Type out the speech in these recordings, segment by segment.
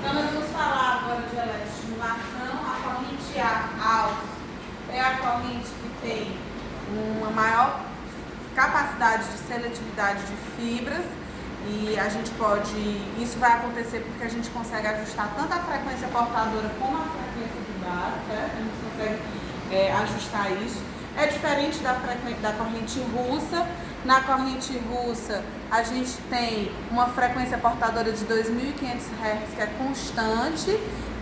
Então, nós vamos falar agora de eletroestimulação. A corrente AUX é a corrente que tem uma maior capacidade de seletividade de fibras e a gente pode, isso vai acontecer porque a gente consegue ajustar tanto a frequência portadora como a frequência de base, certo? A gente consegue ajustar isso. É diferente da corrente russa. Na corrente russa, a gente tem uma frequência portadora de 2.500 Hz que é constante,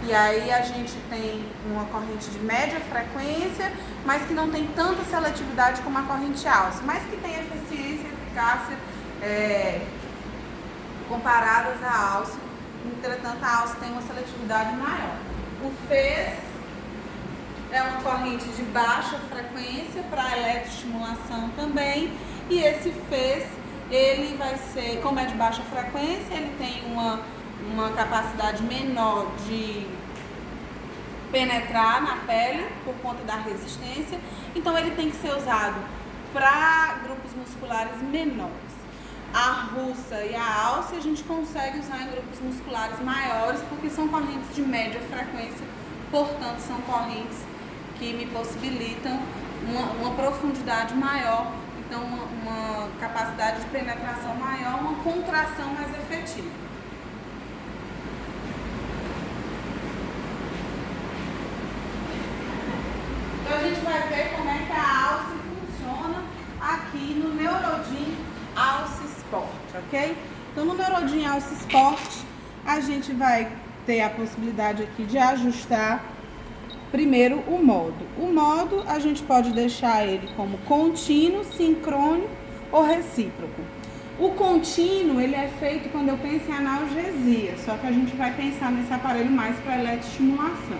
e aí a gente tem uma corrente de média frequência, mas que não tem tanta seletividade como a corrente AUX, mas que tem eficiência e eficácia comparadas à AUX. Entretanto, a AUX tem uma seletividade maior. O FES é uma corrente de baixa frequência para eletroestimulação também, e esse FES, ele vai ser, como é de baixa frequência, ele tem uma capacidade menor de penetrar na pele por conta da resistência, então ele tem que ser usado para grupos musculares menores. A russa e a AUX a gente consegue usar em grupos musculares maiores porque são correntes de média frequência, portanto são correntes que me possibilitam uma profundidade maior, então uma capacidade de penetração maior, uma contração mais efetiva. Então a gente vai ver como é que a AUX funciona aqui no Neurodin AUX Sport, ok? Então no Neurodin AUX Sport a gente vai ter a possibilidade aqui de ajustar primeiro o modo. O modo a gente pode deixar ele como contínuo, sincrônico ou recíproco. O contínuo ele é feito quando eu penso em analgesia, só que a gente vai pensar nesse aparelho mais para eletroestimulação.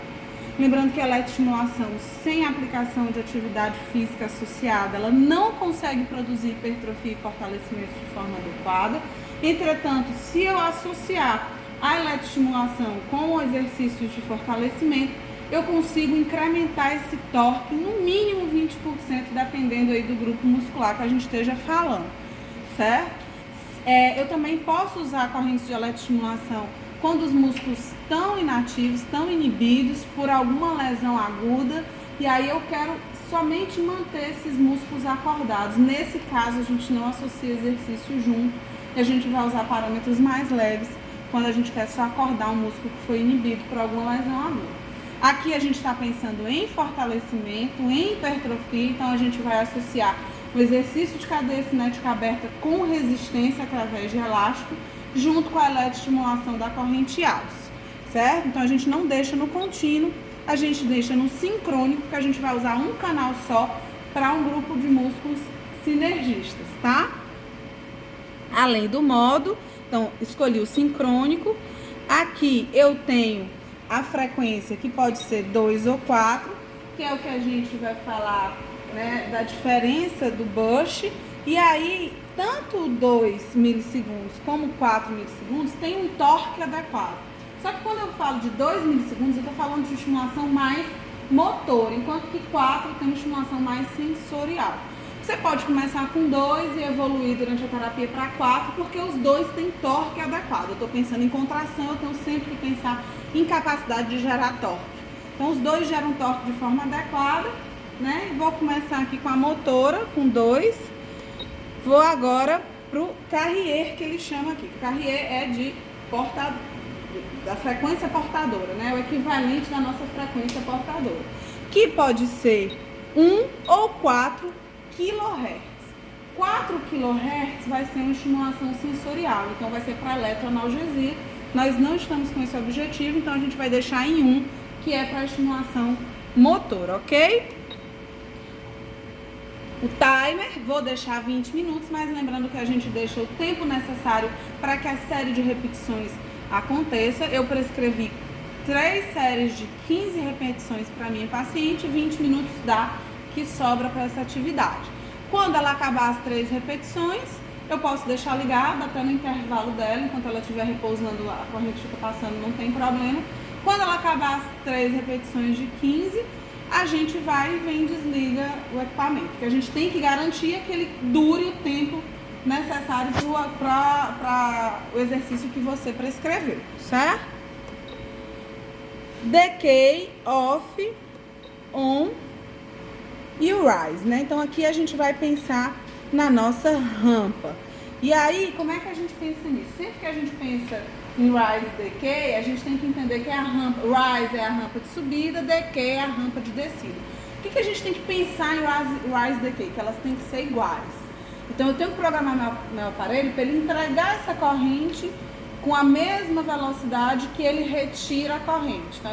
Lembrando que a eletroestimulação sem aplicação de atividade física associada, ela não consegue produzir hipertrofia e fortalecimento de forma adequada. Entretanto, se eu associar a eletroestimulação com exercícios de fortalecimento, eu consigo incrementar esse torque no mínimo 20%, dependendo aí do grupo muscular que a gente esteja falando, certo? Eu também posso usar correntes de eletroestimulação quando os músculos estão inativos, estão inibidos por alguma lesão aguda, e aí eu quero somente manter esses músculos acordados. Nesse caso, a gente não associa exercício junto, e a gente vai usar parâmetros mais leves quando a gente quer só acordar um músculo que foi inibido por alguma lesão aguda. Aqui a gente está pensando em fortalecimento, em hipertrofia, então a gente vai associar o exercício de cadeia cinética aberta com resistência através de elástico, junto com a eletroestimulação da corrente AUX, certo? Então a gente não deixa no contínuo, a gente deixa no sincrônico, que a gente vai usar um canal só para um grupo de músculos sinergistas, tá? Além do modo, então escolhi o sincrônico. Aqui eu tenho a frequência que pode ser 2 ou 4, que é o que a gente vai falar, né, da diferença do Bush. E aí, tanto 2 milissegundos como 4 milissegundos tem um torque adequado. Só que quando eu falo de 2 milissegundos, eu estou falando de estimulação mais motor, enquanto que 4 tem uma estimulação mais sensorial. Você pode começar com 2 e evoluir durante a terapia para 4, porque os dois têm torque adequado. Eu estou pensando em contração, eu tenho sempre que pensar em capacidade de gerar torque. Então, os dois geram torque de forma adequada, né? Vou começar aqui com a motora, com 2. Vou agora para o carrier, que ele chama aqui. O carrier é da frequência portadora, né? O equivalente da nossa frequência portadora, que pode ser 1 ou 4 kHz. 4 kHz vai ser uma estimulação sensorial, então vai ser para eletroanalgesia. Nós não estamos com esse objetivo, então a gente vai deixar em 1, que é para estimulação motor, ok? O timer, vou deixar 20 minutos, mas lembrando que a gente deixa o tempo necessário para que a série de repetições aconteça. Eu prescrevi 3 séries de 15 repetições para minha paciente, 20 minutos dá que sobra para essa atividade. Quando ela acabar as 3 repetições, eu posso deixar ligada até no intervalo dela, enquanto ela estiver repousando, a corrente fica passando, não tem problema. Quando ela acabar as 3 repetições de 15, a gente vai e vem e desliga o equipamento, porque a gente tem que garantir que ele dure o tempo necessário para o exercício que você prescreveu, certo? decay, off, on e o rise, né? Então aqui a gente vai pensar na nossa rampa. E aí, como é que a gente pensa nisso? Sempre que a gente pensa em rise e decay, a gente tem que entender que a rampa, rise é a rampa de subida, decay é a rampa de descida. O que a gente tem que pensar em rise e decay? Que elas têm que ser iguais. Então eu tenho que programar meu aparelho para ele entregar essa corrente com a mesma velocidade que ele retira a corrente. Então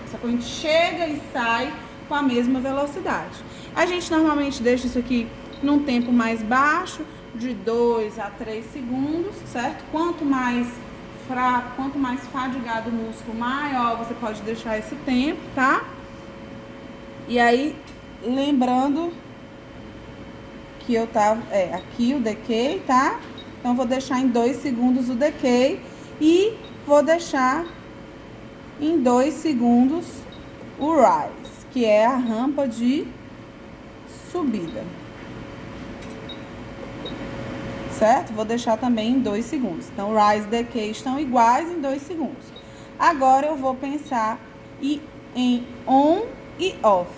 essa corrente chega e sai com a mesma velocidade. A gente normalmente deixa isso aqui num tempo mais baixo, de 2 a 3 segundos, certo? Quanto mais fraco, quanto mais fadigado o músculo, maior você pode deixar esse tempo, tá? E aí, lembrando que eu tava, aqui o decay, tá? Então, vou deixar em 2 segundos o decay e vou deixar em 2 segundos o rise, que é a rampa de subida. Certo? Vou deixar também em 2 segundos. Então, rise e decay estão iguais em 2 segundos. Agora, eu vou pensar em on e off.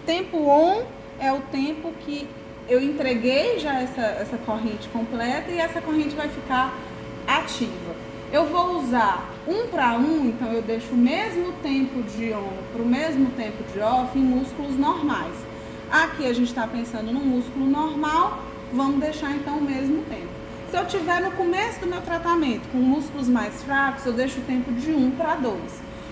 Tempo on é o tempo que eu entreguei já essa corrente completa e essa corrente vai ficar ativa. Eu vou usar 1 para 1, então eu deixo o mesmo tempo de on para o mesmo tempo de off em músculos normais. Aqui a gente está pensando no músculo normal, vamos deixar então o mesmo tempo. Se eu tiver no começo do meu tratamento com músculos mais fracos, eu deixo o tempo de 1 para 2.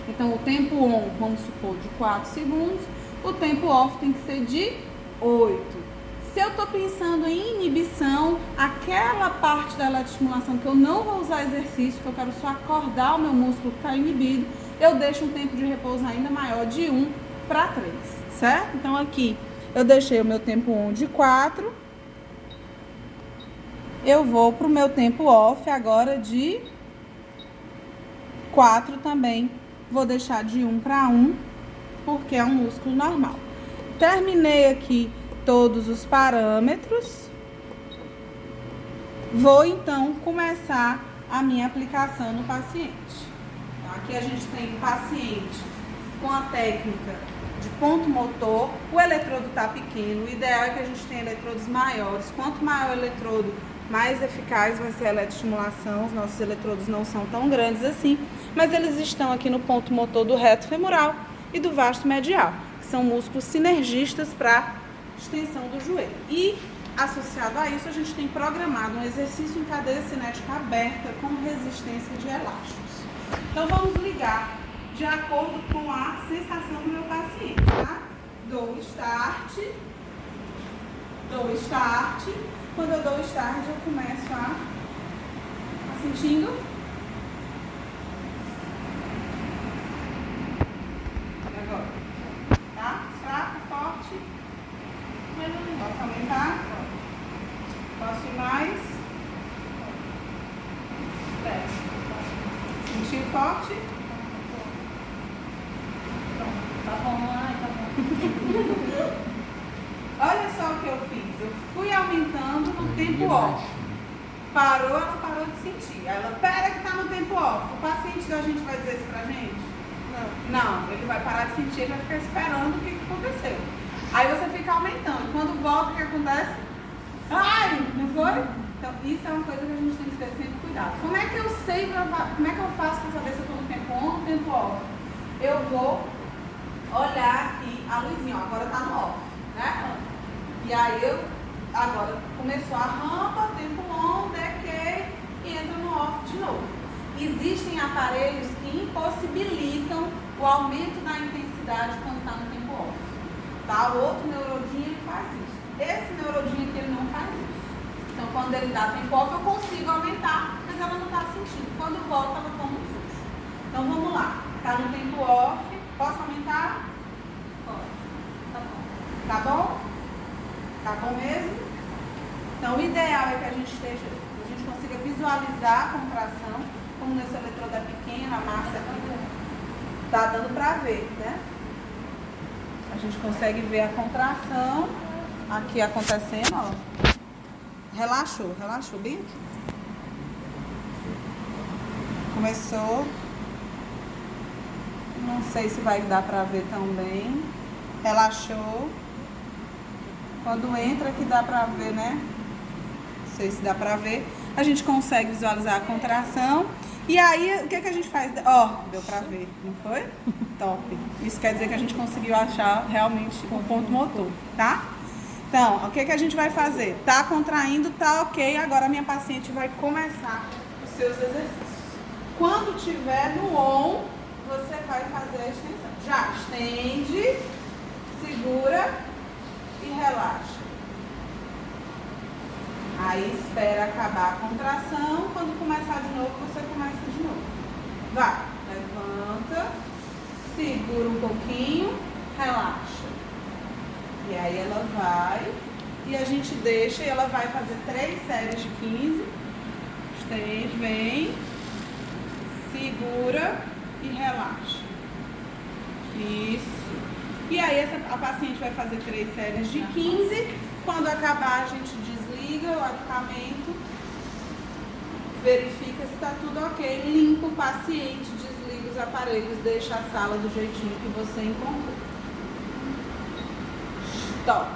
Então o tempo on, vamos supor, de 4 segundos, o tempo off tem que ser de 8. Se eu estou pensando em inibição, aquela parte da eletroestimulação que eu não vou usar exercício, que eu quero só acordar o meu músculo que está inibido, eu deixo um tempo de repouso ainda maior, de 1 para 3, certo? Então aqui eu deixei o meu tempo on de 4, eu vou para o meu tempo off agora de 4 também, vou deixar de 1 para 1, porque é um músculo normal. Terminei aqui todos os parâmetros. Vou então começar a minha aplicação no paciente. Então, aqui a gente tem o paciente com a técnica de ponto motor. O eletrodo está pequeno, o ideal é que a gente tenha eletrodos maiores. Quanto maior o eletrodo, mais eficaz vai ser a eletroestimulação. Os nossos eletrodos não são tão grandes assim, mas eles estão aqui no ponto motor do reto femoral e do vasto medial, que são músculos sinergistas para extensão do joelho. E associado a isso, a gente tem programado um exercício em cadeia cinética aberta com resistência de elásticos. Então vamos ligar de acordo com a sensação do meu paciente, tá? Dou start. Quando eu dou start, eu começo a sentindo. Agora, tá? Fraco, forte. Posso aumentar? Posso ir mais? Sentiu forte? Tá bom, tá bom. Olha só o que eu fiz. Eu fui aumentando no tempo off. Parou, ela parou de sentir. Aí ela, pera que tá no tempo off. O paciente da gente vai dizer isso pra gente? Não, ele vai parar de sentir, ele vai ficar esperando o que aconteceu. Aí você fica aumentando. Quando volta, o que acontece? Ai, não foi? Então, isso é uma coisa que a gente tem que ter sempre cuidado. Como é que eu sei, como é que eu faço para saber se eu estou no tempo on ou no tempo off? Eu vou olhar aqui a luzinha, ó, agora está no off, né? E aí, agora começou a rampa, tempo on, decay, e entra no off de novo. Existem aparelhos que impossibilitam o aumento da intensidade quando está no tempo off. Tá? O outro neurodinho ele faz isso. Esse neurodinho aqui ele não faz isso. Então quando ele dá tempo off eu consigo aumentar, mas ela não está sentindo. Quando volta ela toma um susto. Então vamos lá. Tá no tempo off. Posso aumentar? Pode. Tá bom. Tá bom? Tá bom mesmo? Então o ideal é que a gente consiga visualizar a contração. Como nesse eletrodo é pequeno, a massa tá dando pra ver, né? A gente consegue ver a contração aqui acontecendo, ó. Relaxou bem aqui. Não sei se vai dar pra ver também. Relaxou. Quando entra que dá pra ver, né? Não sei se dá pra ver. A gente consegue visualizar a contração. E aí, o que a gente faz? Ó, deu pra ver, não foi? Top. Isso quer dizer que a gente conseguiu achar realmente o ponto motor, tá? Então, o que a gente vai fazer? Tá contraindo, tá ok. Agora a minha paciente vai começar os seus exercícios. Quando tiver no on, você vai fazer a extensão. Já estende, segura e relaxa. Aí espera acabar a contração. Quando começar de novo, você começa de novo. Vai, levanta, segura um pouquinho, relaxa. E aí ela vai, e a gente deixa, e ela vai fazer 3 séries de 15. Estende, vem, segura e relaxa. Isso. E aí a paciente vai fazer 3 séries de 15. Quando acabar, a gente desliga o equipamento, verifica se está tudo ok, limpa o paciente, desliga os aparelhos, deixa a sala do jeitinho que você encontrou. Stop.